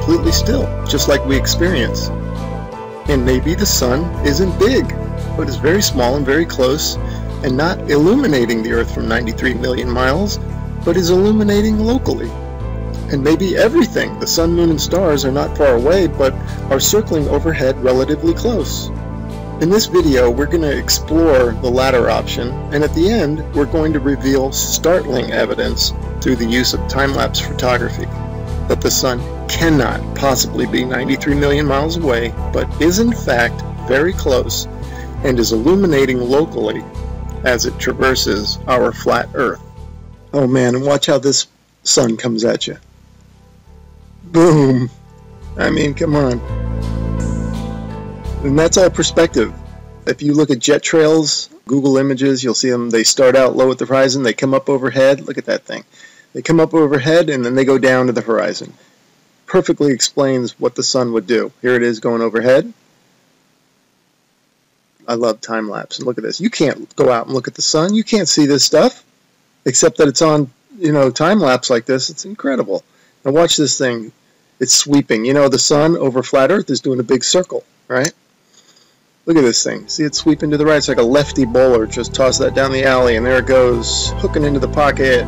completely still, just like we experience. And maybe the sun isn't big, but is very small and very close, and not illuminating the Earth from 93 million miles, but is illuminating locally. And maybe everything, the sun, moon, and stars, are not far away, but are circling overhead relatively close. In this video, we're going to explore the latter option, and at the end, we're going to reveal startling evidence through the use of time-lapse photography that the sun cannot possibly be 93 million miles away, but is in fact very close and is illuminating locally as it traverses our flat Earth. Oh man, and watch how this sun comes at you. Boom! I mean, come on. And that's all perspective. If you look at jet trails, Google Images, you'll see them, they start out low at the horizon, they come up overhead. Look at that thing. They come up overhead and then they go down to the horizon. Perfectly explains what the sun would do. Here it is going overhead. I love time lapse. And look at this. You can't go out and look at the sun. You can't see this stuff, except that it's on, time lapse like this. It's incredible. Now watch this thing. It's sweeping. The sun over flat Earth is doing a big circle, right? Look at this thing. See it sweeping to the right? It's like a lefty bowler. Just toss that down the alley, and there it goes, hooking into the pocket.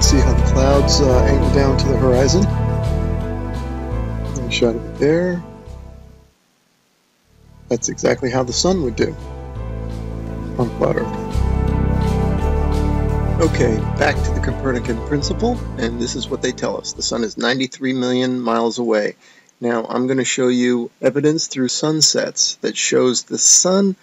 See how the clouds angle down to the horizon. Nice shot of it there. That's exactly how the sun would do on flat Earth. Okay, back to the Copernican principle, and this is what they tell us. The sun is 93 million miles away. Now, I'm going to show you evidence through sunsets that shows the sun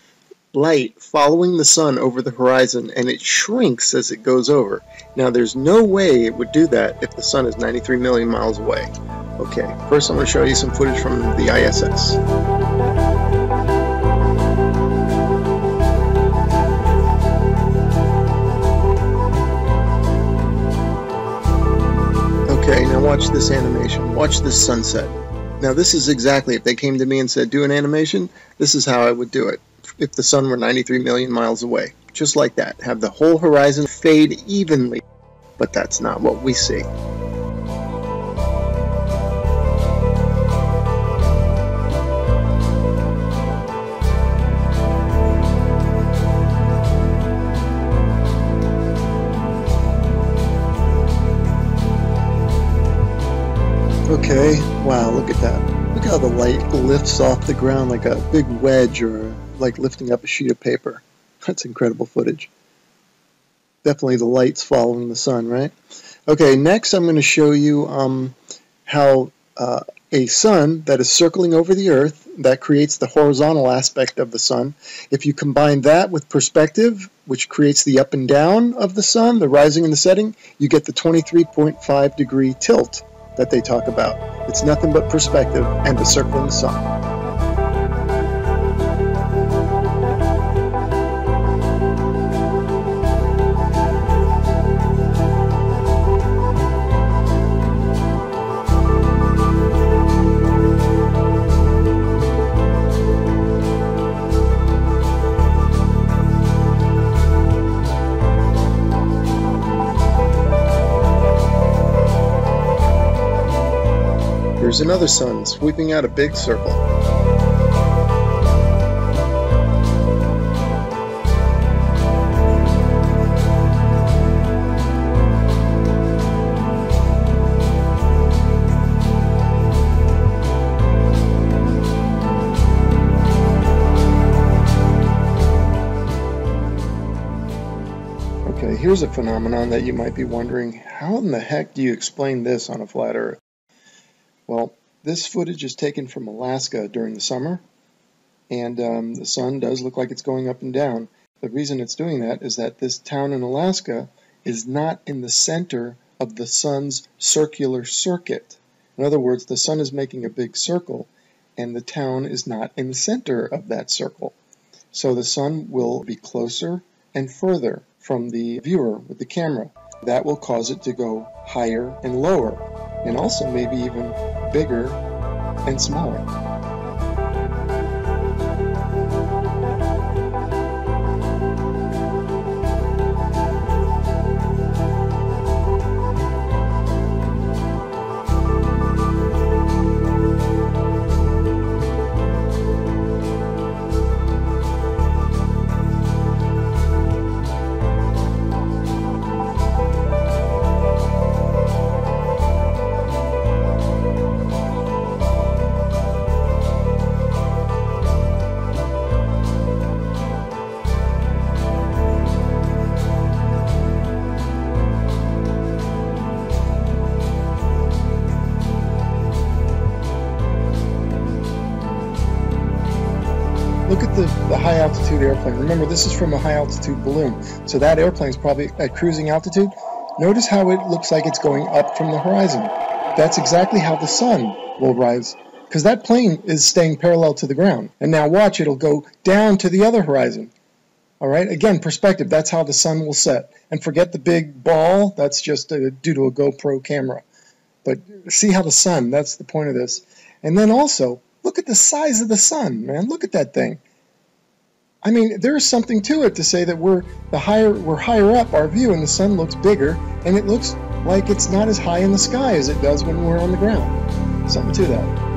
light following the sun over the horizon, and it shrinks as it goes over. Now there's no way it would do that if the sun is 93 million miles away. Okay, first I'm going to show you some footage from the ISS. Okay, now watch this animation. Watch this sunset. Now this is exactly, if they came to me and said do an animation, this is how I would do it if the sun were 93 million miles away. Just like that. Have the whole horizon fade evenly. But that's not what we see. Okay, wow, look at that. Look how the light lifts off the ground like a big wedge, or like lifting up a sheet of paper. That's incredible footage. Definitely the light's following the sun, right? Okay, next I'm going to show you how a sun that is circling over the Earth, that creates the horizontal aspect of the sun. If you combine that with perspective, which creates the up and down of the sun, the rising and the setting, you get the 23.5 degree tilt that they talk about. It's nothing but perspective and the circling sun. Here's another sun sweeping out a big circle. Okay, here's a phenomenon that you might be wondering, how in the heck do you explain this on a flat Earth? Well, this footage is taken from Alaska during the summer, and the sun does look like it's going up and down. The reason it's doing that is that this town in Alaska is not in the center of the sun's circular circuit. In other words, the sun is making a big circle, and the town is not in the center of that circle. So the sun will be closer and further from the viewer with the camera. That will cause it to go higher and lower, and also maybe even bigger and smaller. Look at the high altitude airplane. Remember, this is from a high altitude balloon, so that airplane is probably at cruising altitude. Notice how it looks like it's going up from the horizon. That's exactly how the sun will rise, because that plane is staying parallel to the ground. And now watch, it'll go down to the other horizon. All right, again, perspective, that's how the sun will set. And forget the big ball, that's just due to a GoPro camera. But see how the sun, that's the point of this. And then also, look at the size of the sun, man. Look at that thing. I mean, there's something to it to say that we're higher up our view and the sun looks bigger, and it looks like it's not as high in the sky as it does when we're on the ground. Something to that.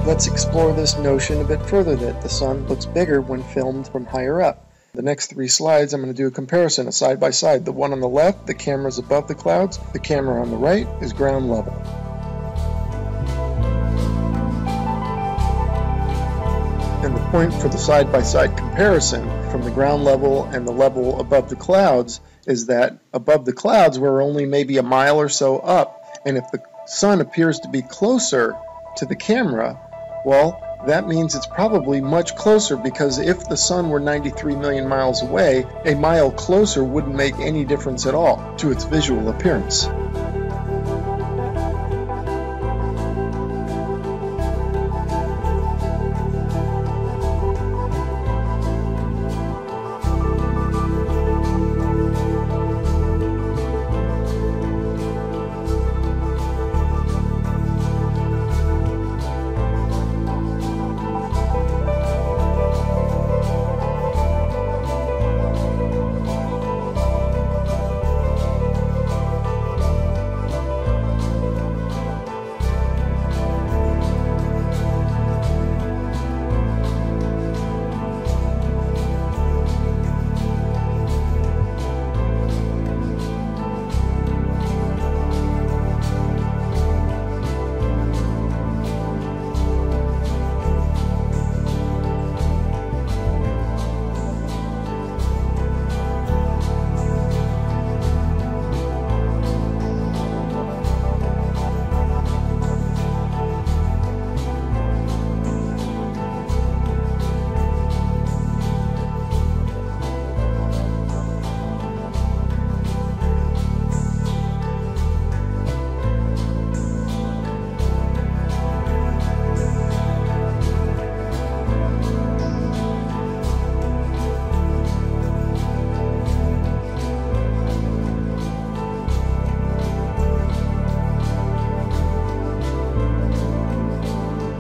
Let's explore this notion a bit further, that the sun looks bigger when filmed from higher up. The next 3 slides, I'm going to do a comparison, a side by side. The one on the left, the camera is above the clouds. The camera on the right is ground level. And the point for the side by side comparison from the ground level and the level above the clouds is that above the clouds we're only maybe a mile or so up, and if the sun appears to be closer to the camera, well, that means it's probably much closer, because if the sun were 93 million miles away, a mile closer wouldn't make any difference at all to its visual appearance.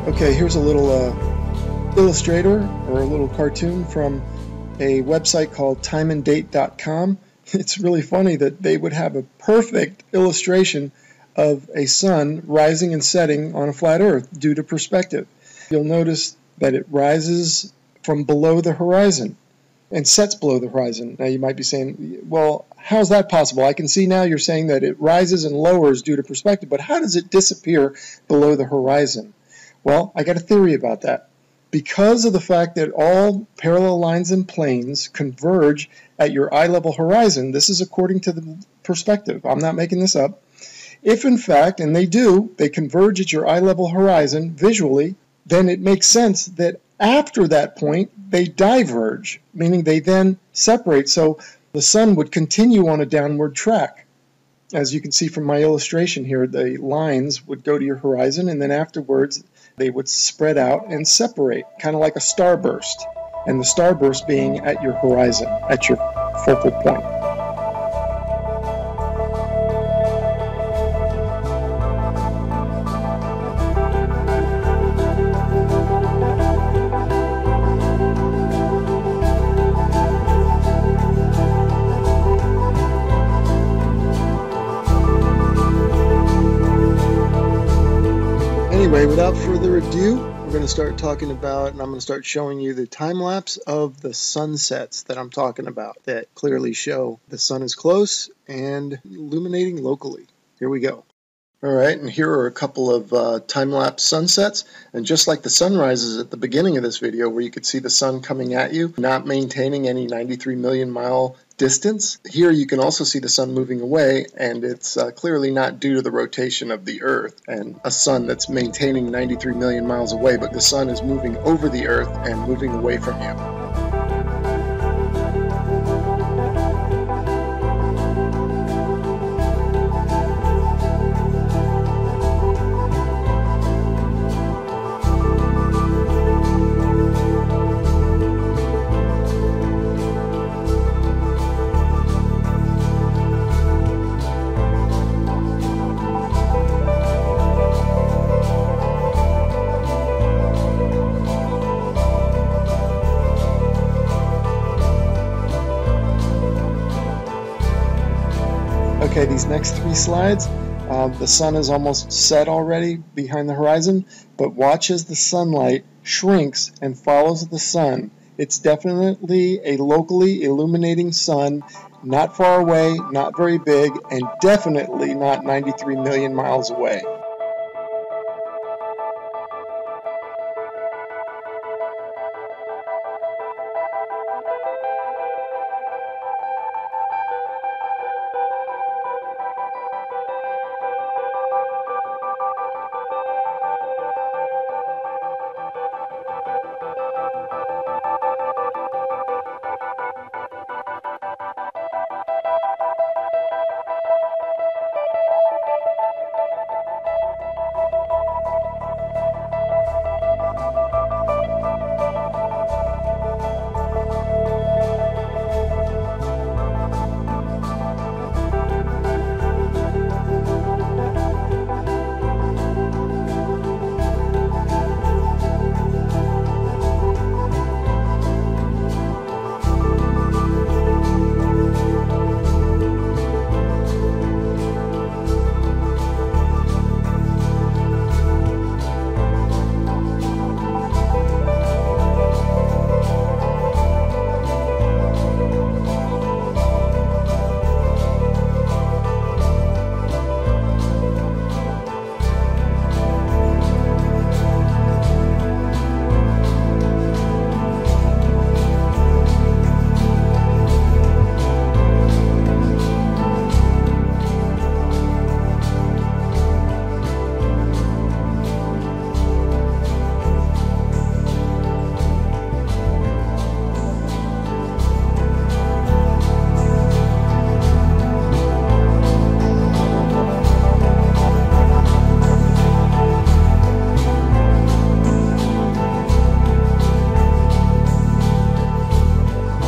Okay, here's a little illustrator or a little cartoon from a website called timeanddate.com. It's really funny that they would have a perfect illustration of a sun rising and setting on a flat earth due to perspective. You'll notice that it rises from below the horizon and sets below the horizon. Now you might be saying, well, how is that possible? I can see now you're saying that it rises and lowers due to perspective, but how does it disappear below the horizon? Well, I got a theory about that. Because of the fact that all parallel lines and planes converge at your eye level horizon, this is according to the perspective, I'm not making this up. If in fact, and they do, they converge at your eye level horizon visually, then it makes sense that After that point, they diverge, meaning they then separate. So the sun would continue on a downward track. As you can see from my illustration here, the lines would go to your horizon, and then afterwards they would spread out and separate, kind of like a starburst, and the starburst being at your horizon, at your focal point. Anyway, without further ado, we're going to start talking about, and I'm going to start showing you the time lapse of the sunsets that I'm talking about that clearly show the sun is close and illuminating locally. Here we go. All right, and here are a couple of time-lapse sunsets, and just like the sunrises at the beginning of this video where you could see the sun coming at you, not maintaining any 93 million mile distance, here you can also see the sun moving away, and it's clearly not due to the rotation of the Earth and a sun that's maintaining 93 million miles away, but the sun is moving over the Earth and moving away from you. Okay, these next three slides, the sun is almost set already behind the horizon, but watch as the sunlight shrinks and follows the sun. It's definitely a locally illuminating sun, not far away, not very big, and definitely not 93 million miles away.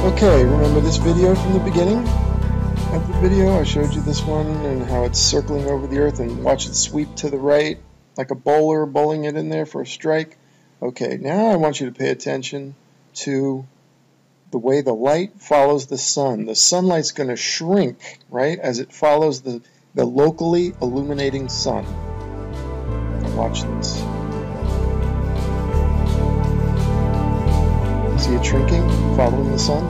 Okay, remember this video from the beginning of the video? I showed you this one and how it's circling over the Earth, and watch it sweep to the right like a bowler bowling it in there for a strike. Okay, now I want you to pay attention to the way the light follows the sun. The sunlight's going to shrink, right, as it follows the locally illuminating sun. Now watch this. See it shrinking, following the sun?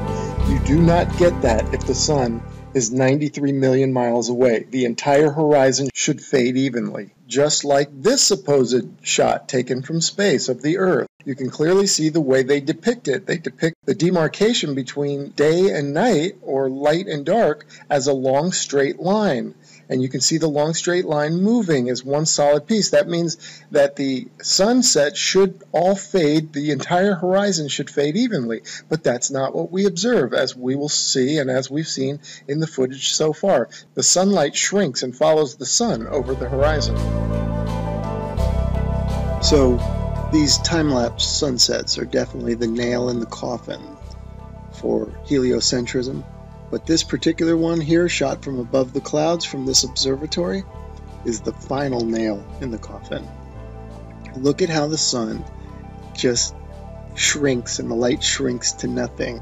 You do not get that if the sun is 93 million miles away. The entire horizon should fade evenly, just like this supposed shot taken from space of the Earth. You can clearly see the way they depict it. They depict the demarcation between day and night, or light and dark, as a long straight line. and you can see the long straight line moving as one solid piece. That means that the sunset should all fade, the entire horizon should fade evenly, but that's not what we observe, as we will see and as we've seen in the footage so far. The sunlight shrinks and follows the sun over the horizon. So these time-lapse sunsets are definitely the nail in the coffin for heliocentrism, but this particular one here, shot from above the clouds from this observatory, is the final nail in the coffin. Look at how the sun just shrinks and the light shrinks to nothing.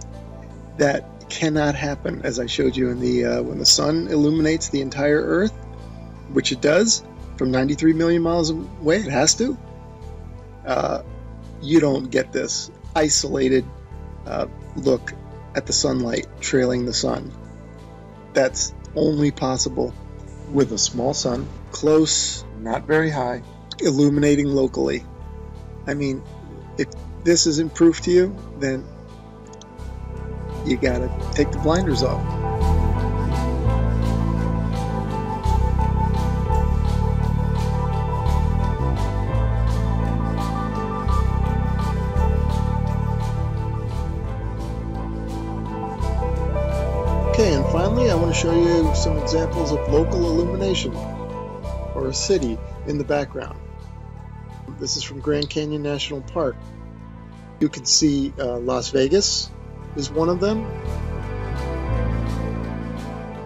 That cannot happen, as I showed you in the when the sun illuminates the entire Earth, which it does from 93 million miles away. It has to. You don't get this isolated look at the sunlight trailing the sun. That's only possible with a small sun, close, not very high, illuminating locally. I mean, if this isn't proof to you, then you gotta take the blinders off. Okay, and finally I want to show you some examples of local illumination, or a city in the background. This is from Grand Canyon National Park. You can see Las Vegas is one of them.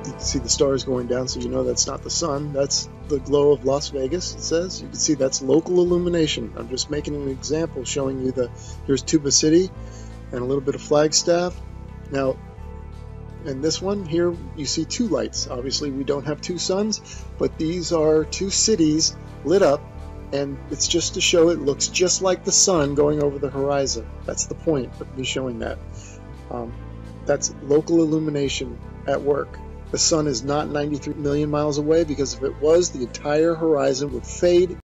You can see the stars going down, so you know that's not the sun. That's the glow of Las Vegas, it says. You can see that's local illumination. I'm just making an example showing you here's Tuba City and a little bit of Flagstaff. Now, in this one here, you see two lights. Obviously, we don't have two suns, but these are two cities lit up, and it's just to show it looks just like the sun going over the horizon. That's the point of me showing that. That's local illumination at work. The sun is not 93 million miles away, because if it was, the entire horizon would fade